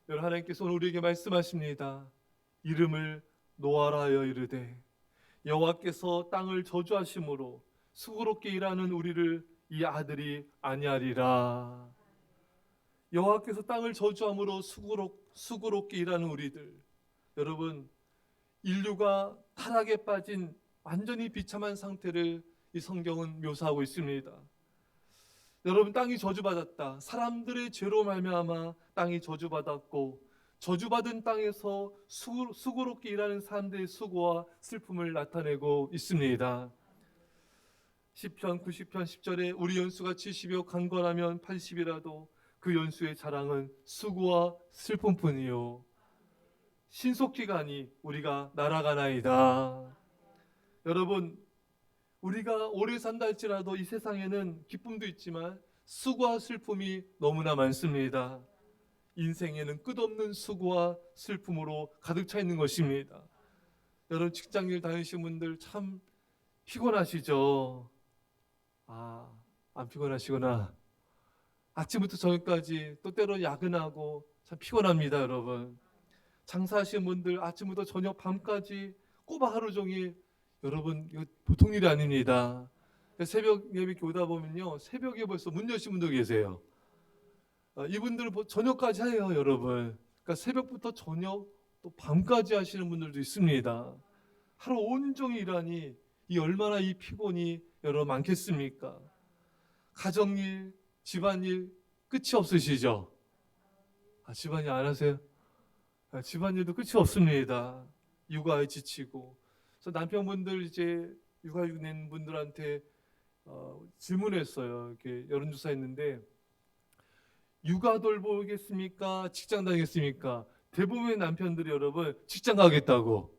여러분, 하나님께서 오늘 우리에게 말씀하십니다. 이름을 노아라 하여 이르되 여호와께서 땅을 저주하심으로 수고롭게 일하는 우리를 이 아들이 아니하리라. 여호와께서 땅을 저주함으로 수고롭게 일하는 우리들. 여러분, 인류가 타락에 빠진 완전히 비참한 상태를 이 성경은 묘사하고 있습니다. 여러분, 땅이 저주받았다. 사람들의 죄로 말미암아 땅이 저주받았고, 저주받은 땅에서 수고롭게 일하는 사람들의 수고와 슬픔을 나타내고 있습니다. 시편 90편 10절에 우리 연수가 70이요 강건하면 80이라도 그 연수의 자랑은 수고와 슬픔뿐이요 신속히 가니 우리가 날아가나이다. 여러분, 우리가 오래 산다 할지라도 이 세상에는 기쁨도 있지만 수고와 슬픔이 너무나 많습니다. 인생에는 끝없는 수고와 슬픔으로 가득 차 있는 것입니다. 여러분, 직장일 다니시는 분들 참 피곤하시죠? 안 피곤하시구나. 아침부터 저녁까지 또 때로 야근하고 참 피곤합니다, 여러분. 장사하시는 분들 아침부터 저녁 밤까지 꼬박 하루 종일, 여러분 이거 보통 일이 아닙니다. 새벽 예배 오다 보면요, 새벽에 벌써 문 여신 분도 계세요. 이분들은 저녁까지 해요, 여러분. 그러니까 새벽부터 저녁 또 밤까지 하시는 분들도 있습니다. 하루 온종일 일하니 이 얼마나 이 피곤이 여러분 많겠습니까? 가정일, 집안일 끝이 없으시죠? 집안일 안 하세요? 집안일도 끝이 없습니다. 육아에 지치고. 그래서 남편분들 이제 육아 낸 분들한테 질문했어요. 이렇게 여론조사했는데 육아 돌보겠습니까? 직장 다니겠습니까? 대부분의 남편들이 여러분 직장 가겠다고.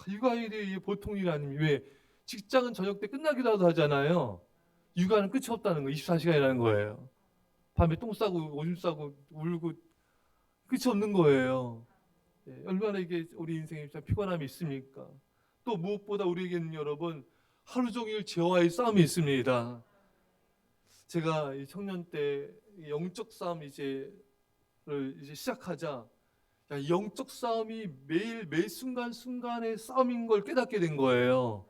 육아일이 보통 일 아닙니다. 왜? 직장은 저녁 때 끝나기도 하잖아요. 육아는 끝이 없다는 거, 24시간이라는 거예요. 밤에 똥 싸고 오줌 싸고 울고 끝이 없는 거예요. 얼마나 이게 우리 인생에 참 피곤함이 있습니까? 또 무엇보다 우리에게는 여러분 하루 종일 죄와의 싸움이 있습니다. 제가 이 청년 때 영적 싸움 이제 시작하자, 영적 싸움이 매일 매 순간순간의 싸움인 걸 깨닫게 된 거예요.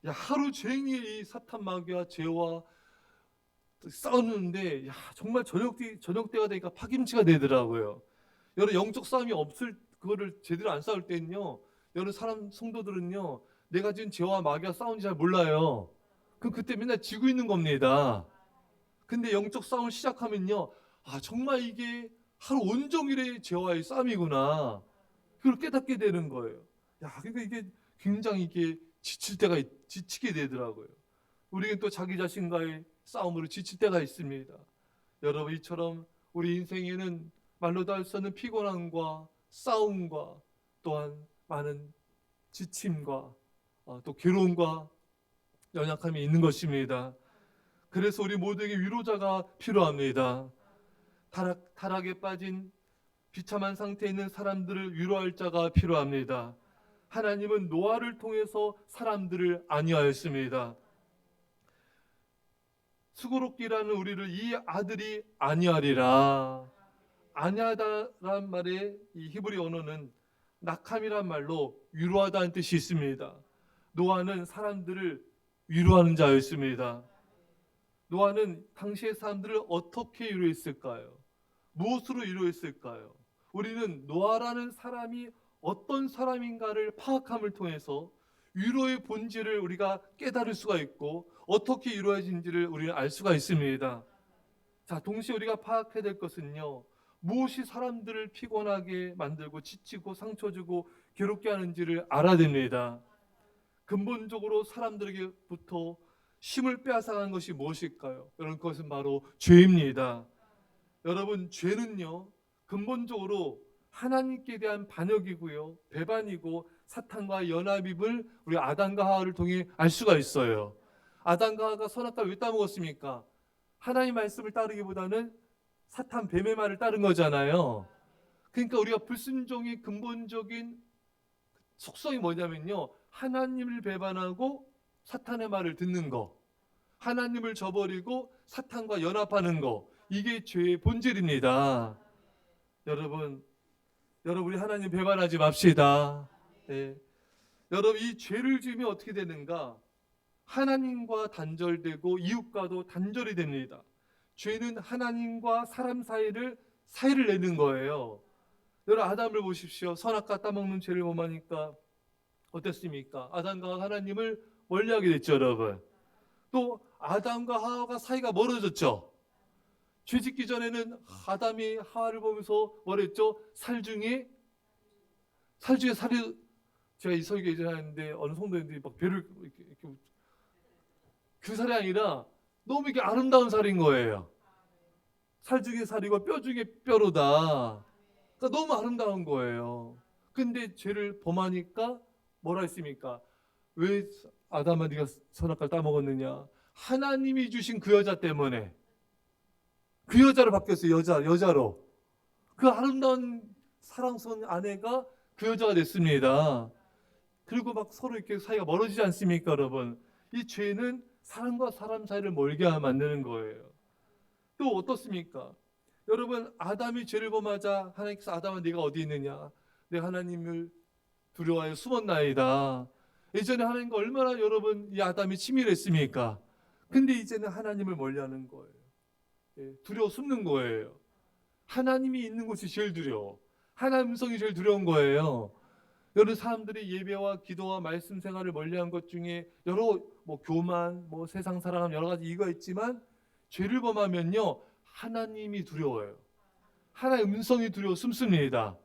하루 종일 이 사탄 마귀와 죄와 싸우는데 정말 저녁 때가 되니까 파김치가 되더라고요. 여러분, 영적 싸움이 없을 그거를 제대로 안 싸울 때는요, 여러분 성도들은요, 내가 지금 죄와 마귀와 싸우는지 잘 몰라요. 그럼 그때 맨날 지고 있는 겁니다. 근데 영적 싸움을 시작하면요, 정말 이게 하루 온종일의 죄와의 싸움이구나, 그걸 깨닫게 되는 거예요. 그러니까 이게 굉장히 이게 지치게 되더라고요. 우리는 또 자기 자신과의 싸움으로 지칠 때가 있습니다. 여러분, 이처럼 우리 인생에는 말로도 할 수 없는 피곤함과 싸움과 또한 많은 지침과 또 괴로움과 연약함이 있는 것입니다. 그래서 우리 모두에게 위로자가 필요합니다. 타락에 빠진 비참한 상태에 있는 사람들을 위로할 자가 필요합니다. 하나님은 노아를 통해서 사람들을 안위하였습니다. 수고롭게 일하는 우리를 이 아들이 안위하리라. 안위하다란 말의 이 히브리 언어는 낙함이란 말로 위로하다는 뜻이 있습니다. 노아는 사람들을 위로하는 자였습니다. 노아는 당시의 사람들을 어떻게 위로했을까요? 무엇으로 위로했을까요? 우리는 노아라는 사람이 어떤 사람인가를 파악함을 통해서 위로의 본질을 우리가 깨달을 수가 있고 어떻게 이루어진지를 우리는 알 수가 있습니다. 동시에 우리가 파악해야 될 것은요, 무엇이 사람들을 피곤하게 만들고 지치고 상처 주고 괴롭게 하는지를 알아야 됩니다. 근본적으로 사람들에게부터 힘을 빼앗아가는 것이 무엇일까요? 여러분, 그것은 바로 죄입니다. 여러분, 죄는요, 근본적으로 하나님께 대한 반역이고요, 배반이고 사탄과 연합임을 우리 아담과 하와를 통해 알 수가 있어요. 아담과 하와가 선악과를 왜 따먹었습니까? 하나님 말씀을 따르기보다는 사탄 뱀의 말을 따른 거잖아요. 그러니까 우리가 불순종의 근본적인 속성이 뭐냐면요, 하나님을 배반하고 사탄의 말을 듣는 거, 하나님을 저버리고 사탄과 연합하는 거, 이게 죄의 본질입니다. 여러분, 우리 하나님 배반하지 맙시다. 예. 여러분, 이 죄를 지으면 어떻게 되는가? 하나님과 단절되고 이웃과도 단절이 됩니다. 죄는 하나님과 사람 사이를 내는 거예요. 여러분, 아담을 보십시오. 선악과 따먹는 죄를 범하니까 어땠습니까? 아담과 하나님을 멀리하게 됐죠, 여러분. 또 아담과 하와가 사이가 멀어졌죠. 죄 짓기 전에는 아담이 하와를 보면서 뭐랬죠? 살 중에 살이, 제가 이 설교 예전에 하는데 어느 성도님들이 막 배를 이렇게 그 살이 아니라 너무 이게 아름다운 살인 거예요. 살 중에 살이고 뼈 중에 뼈로다. 그러니까 너무 아름다운 거예요. 근데 죄를 범하니까 뭐라 했습니까? 왜 아담아 네가 선악과를 따먹었느냐? 하나님이 주신 그 여자 때문에 그 여자로 바뀌었어요. 여자로. 그 아름다운 사랑스러운 아내가 그 여자가 됐습니다. 그리고 막 서로 이렇게 사이가 멀어지지 않습니까, 여러분? 이 죄는 사람과 사람 사이를 멀게 만드는 거예요. 또 어떻습니까? 여러분, 아담이 죄를 범하자 하나님께서 아담아 네가 어디 있느냐? 내가 하나님을 두려워하여 숨었나이다. 예전에 하나님과 얼마나 여러분 이 아담이 치밀했습니까? 근데 이제는 하나님을 멀리하는 거예요. 두려워 숨는 거예요. 하나님이 있는 곳이 제일 두려워. 하나님 음성이 제일 두려운 거예요. 여러 사람들이 예배와 기도와 말씀 생활을 멀리한 것 중에 여러 교만, 세상 사랑함 여러 가지 이유가 있지만 죄를 범하면요 하나님이 두려워요. 하나님 음성이 두려워 숨습니다.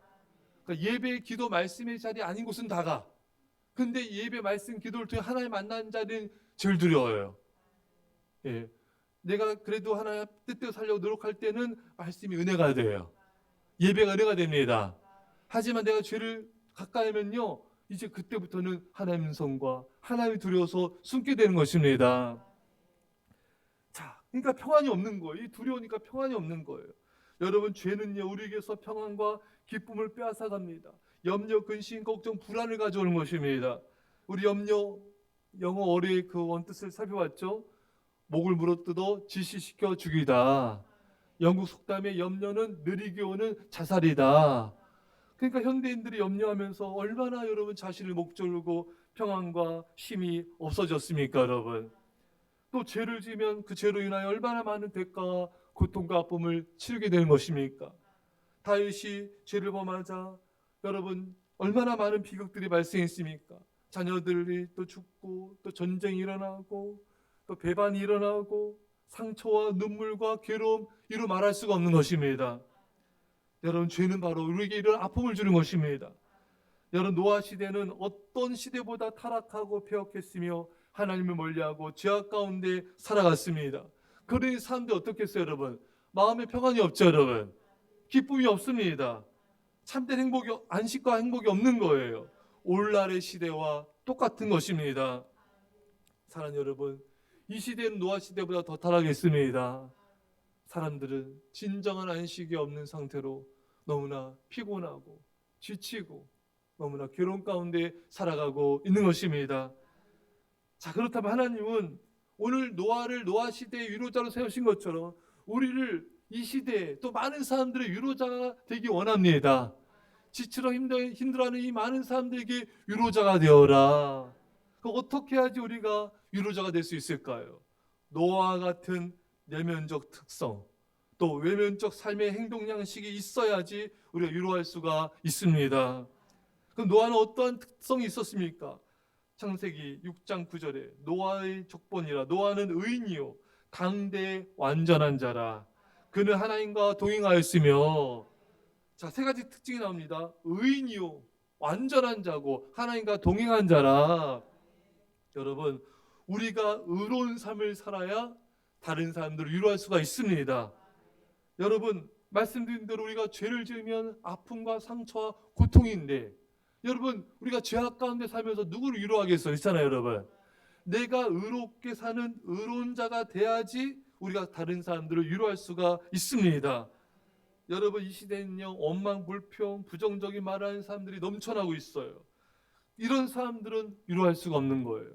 그러니까 예배, 기도, 말씀의 자리 아닌 곳은 다 가. 근데 예배, 말씀, 기도를 통해 하나님 만나는 자리는 제일 두려워요. 예. 내가 그래도 하나님 뜻대로 살려고 노력할 때는 말씀이 은혜가 돼요. 예배가 은혜가 됩니다. 하지만 내가 죄를 가까이 하면요 이제 그때부터는 하나님 음성과 하나님이 두려워서 숨게 되는 것입니다. 자, 그러니까 평안이 없는 거예요. 이 두려우니까 평안이 없는 거예요. 여러분, 죄는요 우리에게서 평안과 기쁨을 빼앗아갑니다. 염려, 근심, 걱정, 불안을 가져오는 것입니다. 우리 염려, 영어 어뢰의 그 원뜻을 살펴봤죠. 목을 물어뜯어 지시시켜 죽이다. 영국 속담에 염려는 느리게 오는 자살이다. 그러니까 현대인들이 염려하면서 얼마나 여러분 자신을 목졸고 평안과 쉼이 없어졌습니까, 여러분? 또 죄를 지면 그 죄로 인하여 얼마나 많은 대가와 고통과 아픔을 치르게 되는 것입니까? 다윗이 죄를 범하자 여러분 얼마나 많은 비극들이 발생했습니까? 자녀들이 또 죽고 또 전쟁이 일어나고 또 배반이 일어나고 상처와 눈물과 괴로움 이루 말할 수가 없는 것입니다. 여러분, 죄는 바로 우리에게 이런 아픔을 주는 것입니다. 여러분, 노아 시대는 어떤 시대보다 타락하고 폐역했으며 하나님을 멀리하고 죄악 가운데 살아갔습니다. 그러니 사람들이 어떻게 했어요, 여러분? 마음에 평안이 없죠, 여러분. 기쁨이 없습니다. 참된 행복이, 안식과 행복이 없는 거예요. 오늘날의 시대와 똑같은 것입니다. 사랑하는 여러분, 이 시대는 노아 시대보다 더 타락했습니다. 사람들은 진정한 안식이 없는 상태로 너무나 피곤하고 지치고 너무나 괴로운 가운데 살아가고 있는 것입니다. 자, 그렇다면 하나님은 오늘 노아를 노아 시대의 위로자로 세우신 것처럼 우리를 이 시대에 또 많은 사람들의 위로자가 되기 원합니다. 지치러 힘들어하는 이 많은 사람들에게 위로자가 되어라. 어떻게 해야지 우리가 위로자가 될 수 있을까요? 노아와 같은 내면적 특성, 또 외면적 삶의 행동 양식이 있어야지 우리가 위로할 수가 있습니다. 그럼 노아는 어떠한 특성이 있었습니까? 창세기 6장 9절에 노아의 족본이라 노아는 의인이요 당대의 완전한 자라 그는 하나님과 동행하였으며. 자, 세 가지 특징이 나옵니다. 의인이요 완전한 자고 하나님과 동행한 자라. 여러분, 우리가 의로운 삶을 살아야 다른 사람들을 위로할 수가 있습니다. 여러분, 말씀드린 대로 우리가 죄를 지으면 아픔과 상처와 고통인데 여러분, 우리가 죄악 가운데 살면서 누구를 위로하겠어요? 있잖아요, 여러분. 내가 의롭게 사는 의로운 자가 돼야지 우리가 다른 사람들을 위로할 수가 있습니다. 여러분, 이 시대는요 원망, 불평, 부정적인 말하는 사람들이 넘쳐나고 있어요. 이런 사람들은 위로할 수가 없는 거예요.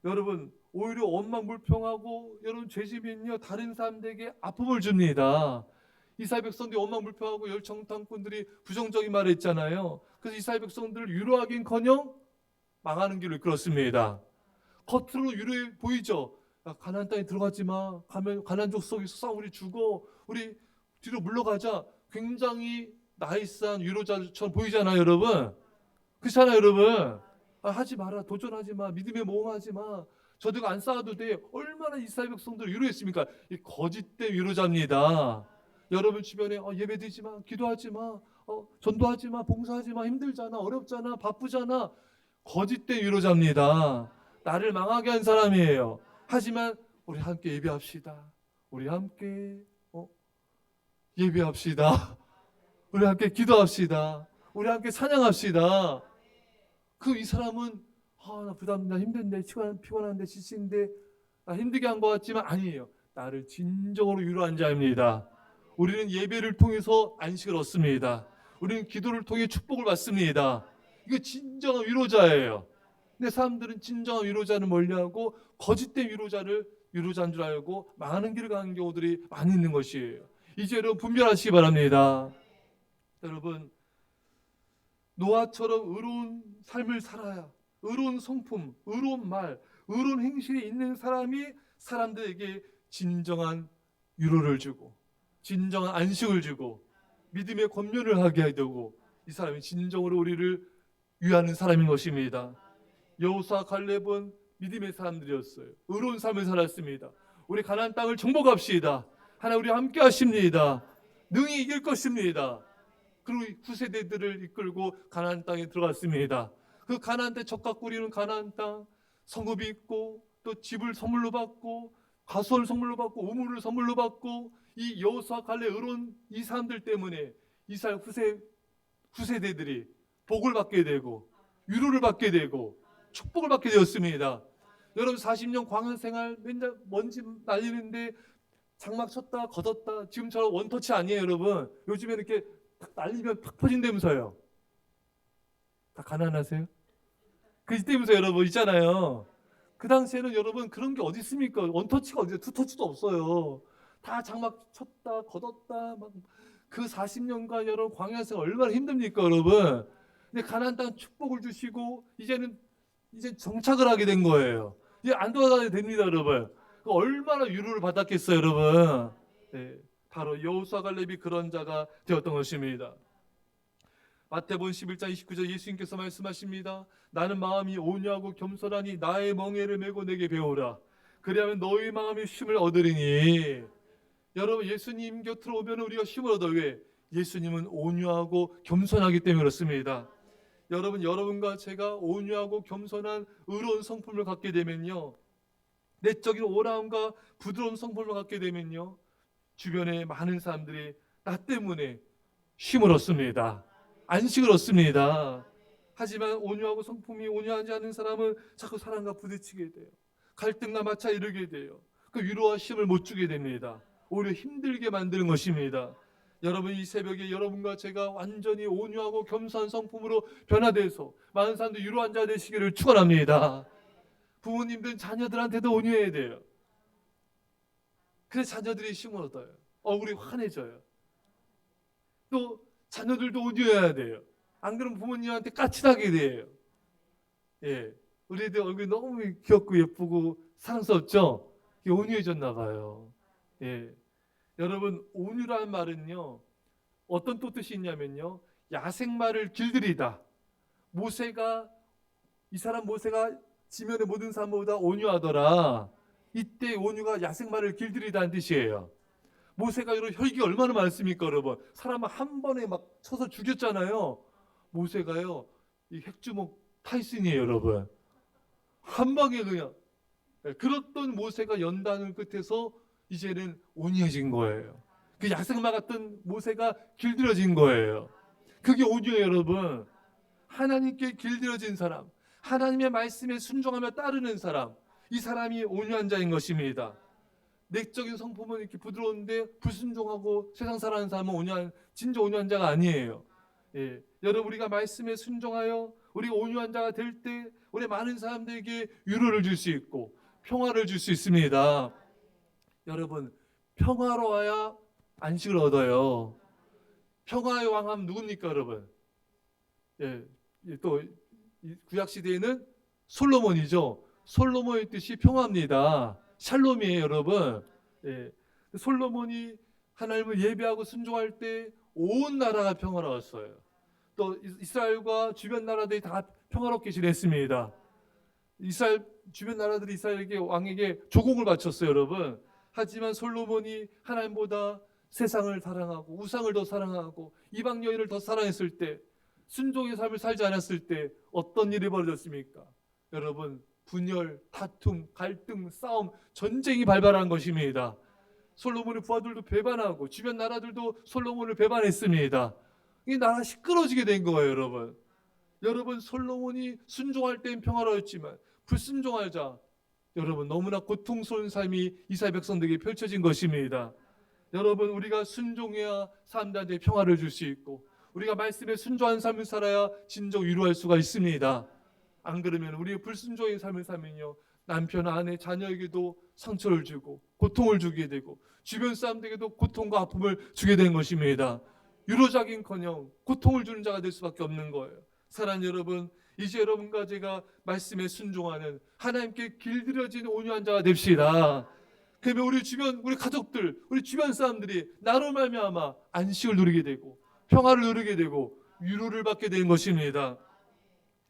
여러분, 오히려 원망, 불평하고 여러분 죄 지면요 다른 사람들에게 아픔을 줍니다. 이스라엘 백성들이 원망불평하고 열정탐꾼들이 부정적인 말을 했잖아요. 그래서 이스라엘 백성들을 위로하긴커녕 망하는 길을 이끌었습니다. 겉으로 위로해 보이죠. 야, 가나안 땅에 들어가지 마. 가면 가나안 족속에서 싸워 우리 죽어. 우리 뒤로 물러가자. 굉장히 나이스한 위로자처럼 보이잖아요, 여러분. 그렇잖아요, 여러분. 하지 마라. 도전하지 마. 믿음에 모험하지 마. 저들과 안 싸워도 돼. 얼마나 이스라엘 백성들을 위로했습니까? 이 거짓된 위로자입니다. 여러분 주변에 예배드리지 마. 기도하지 마. 전도하지 마. 봉사하지 마. 힘들잖아. 어렵잖아. 바쁘잖아. 거짓된 위로자입니다. 나를 망하게 한 사람이에요. 하지만 우리 함께 예배합시다. 우리 함께 예배합시다. 우리 함께 기도합시다. 우리 함께 찬양합시다. 이 사람은 나 부담된다, 힘든데, 피곤한데, 지친데, 힘들게 한 것 같지만 아니에요. 나를 진정으로 위로한 자입니다. 우리는 예배를 통해서 안식을 얻습니다. 우리는 기도를 통해 축복을 받습니다. 이게 진정한 위로자예요. 근데 사람들은 진정한 위로자는 멀리하고 거짓된 위로자인 줄 알고 망하는 길을 가는 경우들이 많이 있는 것이에요. 이제 여러분 분별하시기 바랍니다. 여러분, 노아처럼 의로운 삶을 살아야 의로운 성품, 의로운 말, 의로운 행실이 있는 사람이 사람들에게 진정한 위로를 주고 진정한 안식을 주고 믿음의 권면을 하게 되고 이 사람이 진정으로 우리를 위하는 사람인 것입니다. 여호수아 갈렙은 믿음의 사람들이었어요. 의로운 삶을 살았습니다. 우리 가나안 땅을 정복합시다. 하나님 우리 함께 하십니다. 능히 이길 것입니다. 그리고 후세대들을 이끌고 가나안 땅에 들어갔습니다. 그 가나안 땅 젖과 꿀이는 가나안 땅 성읍이 있고 또 집을 선물로 받고 가수를 선물로 받고 우물을 선물로 받고 이 여호수아 갈렙 의로운 이 사람들 때문에 이스라엘 후세대들이 복을 받게 되고 위로를 받게 되고 축복을 받게 되었습니다. 여러분 40년 광야 생활 맨날 먼지 날리는데 장막 쳤다 걷었다 지금처럼 원터치 아니에요, 여러분. 요즘에 이렇게 탁 날리면 팍 퍼진다면서요. 다 가난하세요? 그때면서 여러분 있잖아요. 그 당시에는 여러분 그런 게 어디 있습니까? 원터치가 어디 있어요? 투터치도 없어요. 다 장막 쳤다 걷었다 막 그 40년간 여러분 광야 생활 얼마나 힘듭니까, 여러분? 근데 가나안 땅 축복을 주시고 이제 정착을 하게 된 거예요. 이제 안 돌아가야 됩니다, 여러분. 얼마나 위로를 받았겠어요, 여러분. 네, 바로 여호수아 갈렙이 그런 자가 되었던 것입니다. 마태복음 11장 29절 예수님께서 말씀하십니다. 나는 마음이 온유하고 겸손하니 나의 멍에를 메고 내게 배우라. 그리하면 너희 마음이 쉼을 얻으리니. 여러분 예수님 곁으로 오면 우리가 쉼을 얻어요. 왜? 예수님은 온유하고 겸손하기 때문에 그렇습니다. 여러분과 제가 온유하고 겸손한 의로운 성품을 갖게 되면요, 내적인 오라움과 부드러운 성품을 갖게 되면요, 주변에 많은 사람들이 나 때문에 쉼을 얻습니다. 안식을 얻습니다. 하지만 온유하고 성품이 온유하지 않은 사람은 자꾸 사람과 부딪히게 돼요. 갈등과 마차 이르게 돼요. 그 위로와 쉼을 못 주게 됩니다. 오히려 힘들게 만드는 것입니다. 여러분 이 새벽에 여러분과 제가 완전히 온유하고 겸손한 성품으로 변화돼서 많은 사람들이 위로한 자 되시기를 축원합니다. 부모님들은 자녀들한테도 온유해야 돼요. 그래서 자녀들이 쉼을 얻어요. 얼굴이 환해져요. 또 자녀들도 온유해야 돼요. 안 그러면 부모님한테 까칠하게 돼요. 예, 우리 애들 얼굴이 너무 귀엽고 예쁘고 사랑스럽죠? 이게 온유해졌나 봐요. 예, 여러분 온유라는 말은요 어떤 또 뜻이 있냐면요, 야생마를 길들이다. 이 사람 모세가 지면의 모든 사람보다 온유하더라. 이때 온유가 야생마를 길들이다는 뜻이에요. 모세가 이런 혈기가 얼마나 많습니까, 여러분? 사람을 한 번에 막 쳐서 죽였잖아요. 모세가요 이 핵주먹 타이슨이에요, 여러분. 한 방에 그냥. 그렇던 모세가 연단을 끝에서 이제는 온유해진 거예요. 그 야생마 같은 모세가 길들여진 거예요. 그게 온유예요, 여러분. 하나님께 길들여진 사람, 하나님의 말씀에 순종하며 따르는 사람, 이 사람이 온유한 자인 것입니다. 내적인 성품은 이렇게 부드러운데 불순종하고 세상 살아가는 사람은 진짜 온유한 자가 아니에요. 예, 여러분 우리가 말씀에 순종하여 우리가 온유한 자가 될 때 우리 많은 사람들에게 위로를 줄 수 있고 평화를 줄 수 있습니다. 여러분 평화로워야 안식을 얻어요. 평화의 왕하면 누굽니까, 여러분? 예, 또 구약 시대에는 솔로몬이죠. 솔로몬의 뜻이 평화입니다. 샬롬이에요, 여러분. 예, 솔로몬이 하나님을 예배하고 순종할 때 온 나라가 평화로웠어요. 또 이스라엘과 주변 나라들이 다 평화롭게 지냈습니다. 이스라엘 주변 나라들이 이스라엘에게 왕에게 조공을 바쳤어요, 여러분. 하지만 솔로몬이 하나님보다 세상을 사랑하고 우상을 더 사랑하고 이방 여인을 더 사랑했을 때, 순종의 삶을 살지 않았을 때 어떤 일이 벌어졌습니까? 여러분, 분열, 다툼, 갈등, 싸움, 전쟁이 발발한 것입니다. 솔로몬의 부하들도 배반하고 주변 나라들도 솔로몬을 배반했습니다. 이 나라 시끄러지게 된 거예요, 여러분. 여러분, 솔로몬이 순종할 땐 평화로웠지만 불순종하자 여러분 너무나 고통스러운 삶이 이스라엘 백성들에게 펼쳐진 것입니다. 여러분, 우리가 순종해야 사람들한테 평화를 줄 수 있고 우리가 말씀에 순종한 삶을 살아야 진정 위로할 수가 있습니다. 안 그러면 우리 불순종의 삶을 살면요, 남편, 아내, 자녀에게도 상처를 주고 고통을 주게 되고 주변 사람들에게도 고통과 아픔을 주게 된 것입니다. 위로자긴커녕 고통을 주는 자가 될 수밖에 없는 거예요. 사랑하는 여러분, 이제 여러분과 제가 말씀에 순종하는 하나님께 길들여진 온유한 자가 됩시다. 그러면 우리 주변, 우리 가족들, 우리 주변 사람들이 나로 말미암아 안식을 누리게 되고 평화를 누리게 되고 위로를 받게 되는 것입니다.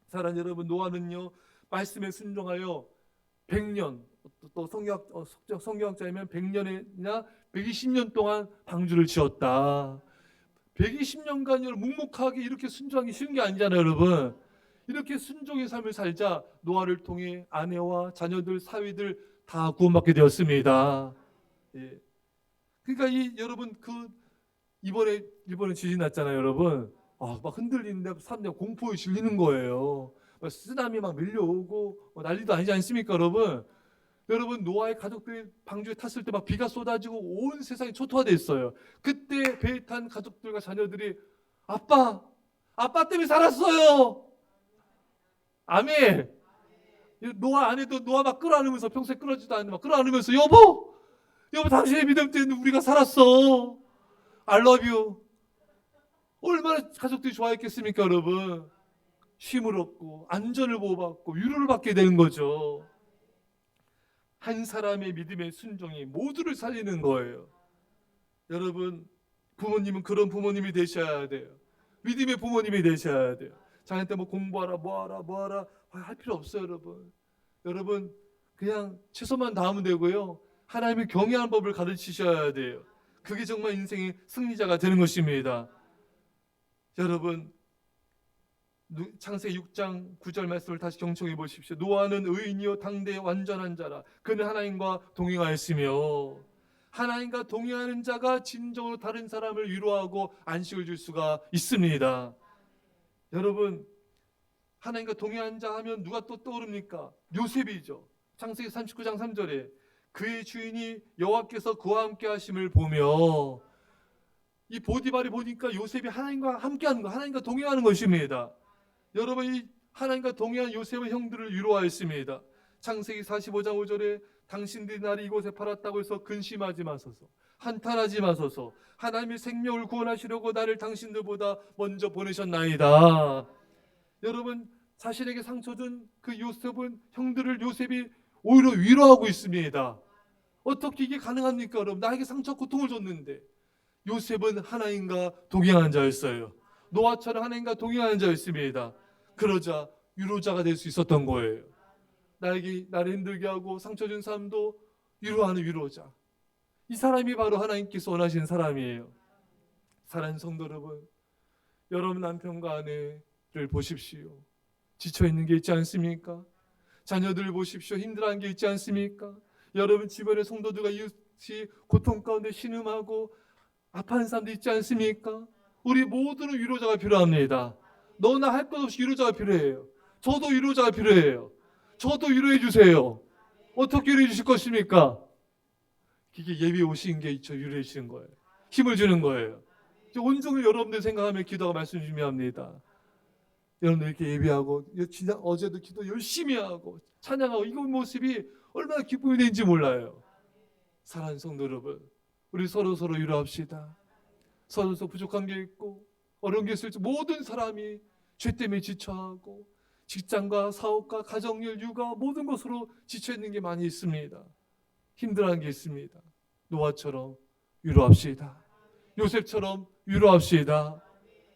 사랑하는 여러분, 노아는요 말씀에 순종하여 100년, 또 성경학자이면 100년이나 120년 동안 방주를 지었다. 120년간 묵묵하게 이렇게 순종하기 쉬운 게 아니잖아요, 여러분. 이렇게 순종의 삶을 살자 노아를 통해 아내와 자녀들, 사위들 다 구원받게 되었습니다. 예. 그러니까 여러분, 이번에 지진 났잖아요, 여러분. 막 흔들리는데 사람들 공포에 질리는 거예요. 쓰나미 막 밀려오고 난리도 아니지 않습니까, 여러분? 여러분, 노아의 가족들이 방주에 탔을 때 막 비가 쏟아지고 온 세상이 초토화됐어요. 그때 배에 탄 가족들과 자녀들이 아빠 때문에 살았어요. 아멘. 노아 아내도 노아 막 끌어안으면서, 평소에 끌어지도 않는데 막 끌어안으면서 여보 당신의 믿음 때문에 우리가 살았어. I love you. 얼마나 가족들이 좋아했겠습니까, 여러분? 쉼을 얻고 안전을 보호받고 위로를 받게 되는 거죠. 한 사람의 믿음의 순종이 모두를 살리는 거예요. 여러분, 부모님은 그런 부모님이 되셔야 돼요. 믿음의 부모님이 되셔야 돼요. 자녀한테 뭐 공부하라 뭐하라 할 필요 없어요, 여러분. 여러분, 그냥 최소만 다하면 되고요, 하나님을 경외하는 법을 가르치셔야 돼요. 그게 정말 인생의 승리자가 되는 것입니다. 여러분, 창세기 6장 9절 말씀을 다시 경청해 보십시오. 노아는 의인이요 당대의 완전한 자라. 그는 하나님과 동행하였으며. 하나님과 동행하는 자가 진정으로 다른 사람을 위로하고 안식을 줄 수가 있습니다. 여러분, 하나님과 동행하는 자 하면 누가 또 떠오릅니까? 요셉이죠. 창세기 39장 3절에 그의 주인이 여호와께서 그와 함께 하심을 보며, 이 보디발이 보니까 요셉이 하나님과 함께하는 거, 하나님과 동행하는 것입니다. 여러분, 이 하나님과 동행한 요셉의 형들을 위로하였습니다. 창세기 45장 5절에 당신들이 나를 이곳에 팔았다고 해서 근심하지 마소서, 한탄하지 마소서, 하나님이 생명을 구원하시려고 나를 당신들보다 먼저 보내셨나이다. 여러분, 자신에게 상처 준 그 형들을 요셉이 오히려 위로하고 있습니다. 어떻게 이게 가능합니까, 여러분? 나에게 상처, 고통을 줬는데. 요셉은 하나님과 동행하는 자였어요. 노아처럼 하나님과 동행하는 자였습니다. 그러자 위로자가 될 수 있었던 거예요. 나를 힘들게 하고 상처 준 사람도 위로하는 위로자. 이 사람이 바로 하나님께서 원하시는 사람이에요. 사랑하는 성도 여러분, 여러분 남편과 아내를 보십시오. 지쳐있는 게 있지 않습니까? 자녀들 보십시오. 힘들어하는 게 있지 않습니까? 여러분 주변의 성도들과 이웃이 고통 가운데 신음하고 아파하는 사람도 있지 않습니까? 우리 모두는 위로자가 필요합니다. 너나 할 것 없이 위로자가 필요해요. 저도 위로자가 필요해요. 저도 위로해 주세요. 어떻게 위로해 주실 것입니까? 이게 예비 오신 게 있죠. 위로해 주시는 거예요. 힘을 주는 거예요. 온종일 여러분들 생각하며 기도하고 말씀 준비합니다. 여러분들 이렇게 예배하고 어제도 기도 열심히 하고 찬양하고, 이 모습이 얼마나 기쁨이 되는지 몰라요. 사랑하는 성도 여러분, 우리 서로 위로합시다. 서로 부족한 게 있고 어려운 게 있을지 모든 사람이 죄 때문에 지쳐하고 직장과 사업과 가정일, 육아 모든 것으로 지쳐 있는 게 많이 있습니다. 힘들어하는 게 있습니다. 노아처럼 위로합시다. 요셉처럼 위로합시다.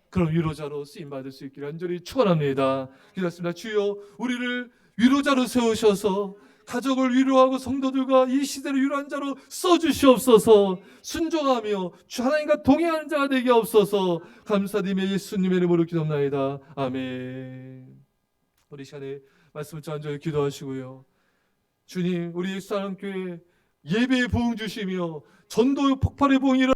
그런 위로자로 쓰임받을 수 있기를 간절히 축원합니다. 기도했습니다. 주여 우리를 위로자로 세우셔서 가족을 위로하고 성도들과 이 시대를 위로한 자로 써주시옵소서. 순종하며 주 하나님과 동행하는 자가 되게 없어서 감사드리며 예수님의 이름으로 기도합나이다. 아멘. 우리 시간에 말씀을 간절히 기도하시고요. 주님 우리 예수사랑교회 예배의 부흥 주시며 전도의 폭발의 부흥이